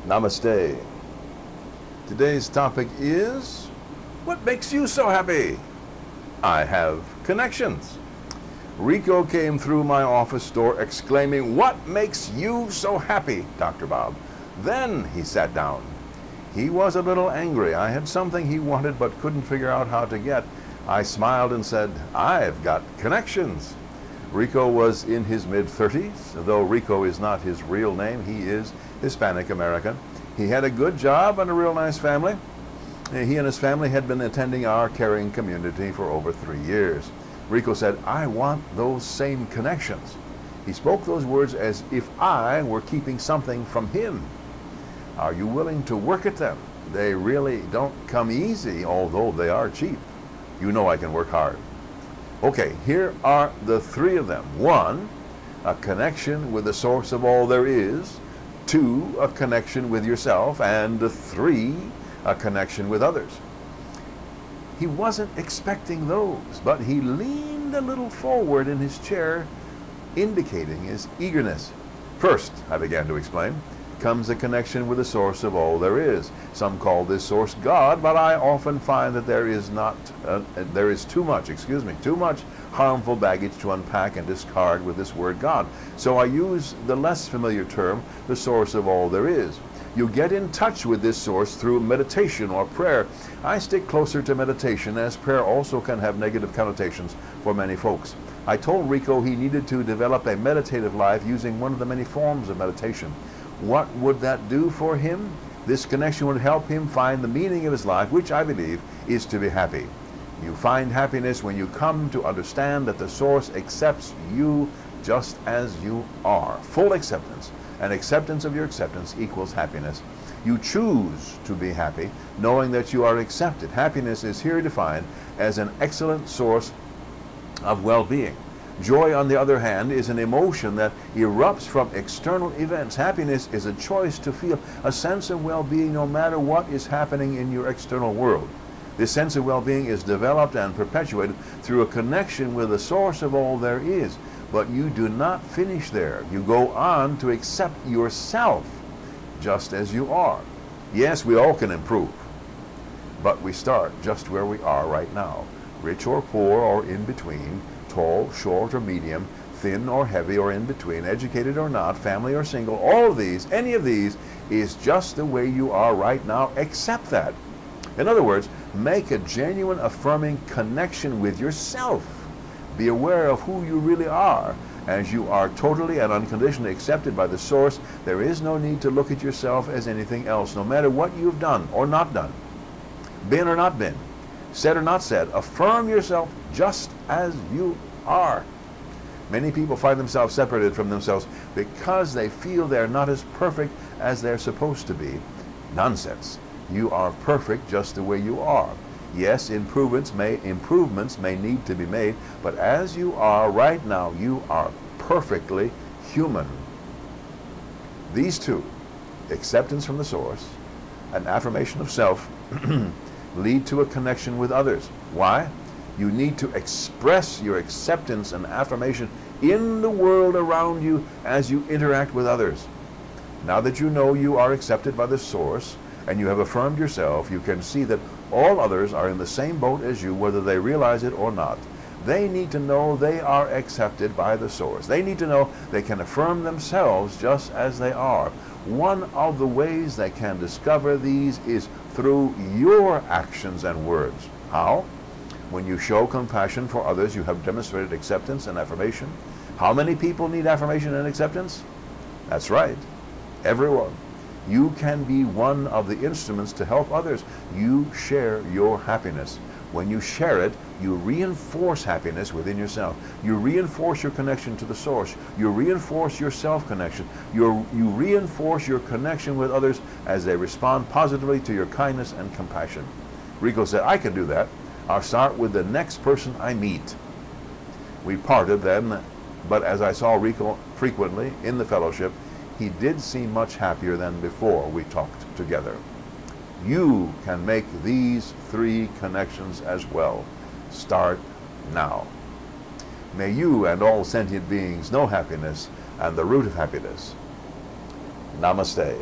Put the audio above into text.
Namaste. Today's topic is, what makes you so happy? I have connections. Rico came through my office door exclaiming, "What makes you so happy, Dr. Bob?" Then he sat down. He was a little angry. I had something he wanted but couldn't figure out how to get. I smiled and said, "I've got connections." Rico was in his mid-30s. Though Rico is not his real name, he is Hispanic American. He had a good job and a real nice family. He and his family had been attending our caring community for over 3 years. Rico said, "I want those same connections." He spoke those words as if I were keeping something from him. Are you willing to work at them? They really don't come easy, although they are cheap. You know I can work hard. Okay, here are the 3 of them. 1, a connection with the source of all there is. 2, a connection with yourself. And 3, a connection with others. He wasn't expecting those, but he leaned a little forward in his chair, indicating his eagerness. First, I began to explain, comes a connection with the source of all there is. Some call this source God, but I often find that there is too much harmful baggage to unpack and discard with this word God. So I use the less familiar term, the source of all there is. You get in touch with this source through meditation or prayer. I stick closer to meditation, as prayer also can have negative connotations for many folks. I told Rico he needed to develop a meditative life using one of the many forms of meditation. What would that do for him? This connection would help him find the meaning of his life, which I believe is to be happy. You find happiness when you come to understand that the source accepts you just as you are. Full acceptance. And acceptance of your acceptance equals happiness. You choose to be happy, knowing that you are accepted. Happiness is here defined as an excellent source of well-being. Joy, on the other hand, is an emotion that erupts from external events. Happiness is a choice to feel a sense of well-being no matter what is happening in your external world. This sense of well-being is developed and perpetuated through a connection with the source of all there is. But you do not finish there. You go on to accept yourself just as you are. Yes, we all can improve, but we start just where we are right now. Rich or poor or in between, tall, short or medium, thin or heavy or in between, educated or not, family or single, all of these, any of these, is just the way you are right now. Accept that. In other words, make a genuine affirming connection with yourself. Be aware of who you really are. As you are totally and unconditionally accepted by the source, there is no need to look at yourself as anything else, no matter what you've done or not done, been or not been, said or not said. Affirm yourself just as you are. Many people find themselves separated from themselves because they feel they're not as perfect as they're supposed to be. Nonsense. You are perfect just the way you are. Yes, improvements may need to be made, but as you are right now, you are perfectly human. These 2, acceptance from the source and affirmation of self, lead to a connection with others. Why? You need to express your acceptance and affirmation in the world around you as you interact with others. Now that you know you are accepted by the source and you have affirmed yourself, you can see that all others are in the same boat as you, whether they realize it or not. They need to know they are accepted by the source. They need to know they can affirm themselves just as they are. One of the ways they can discover these is through your actions and words. How? When you show compassion for others, you have demonstrated acceptance and affirmation. How many people need affirmation and acceptance? That's right, everyone. You can be one of the instruments to help others. You share your happiness. When you share it, you reinforce happiness within yourself. You reinforce your connection to the source. You reinforce your self-connection. You reinforce your connection with others as they respond positively to your kindness and compassion. Rico said, "I can do that. I'll start with the next person I meet." We parted then, but as I saw Rico frequently in the fellowship, he did seem much happier than before we talked together. You can make these 3 connections as well. Start now. May you and all sentient beings know happiness and the root of happiness. Namaste.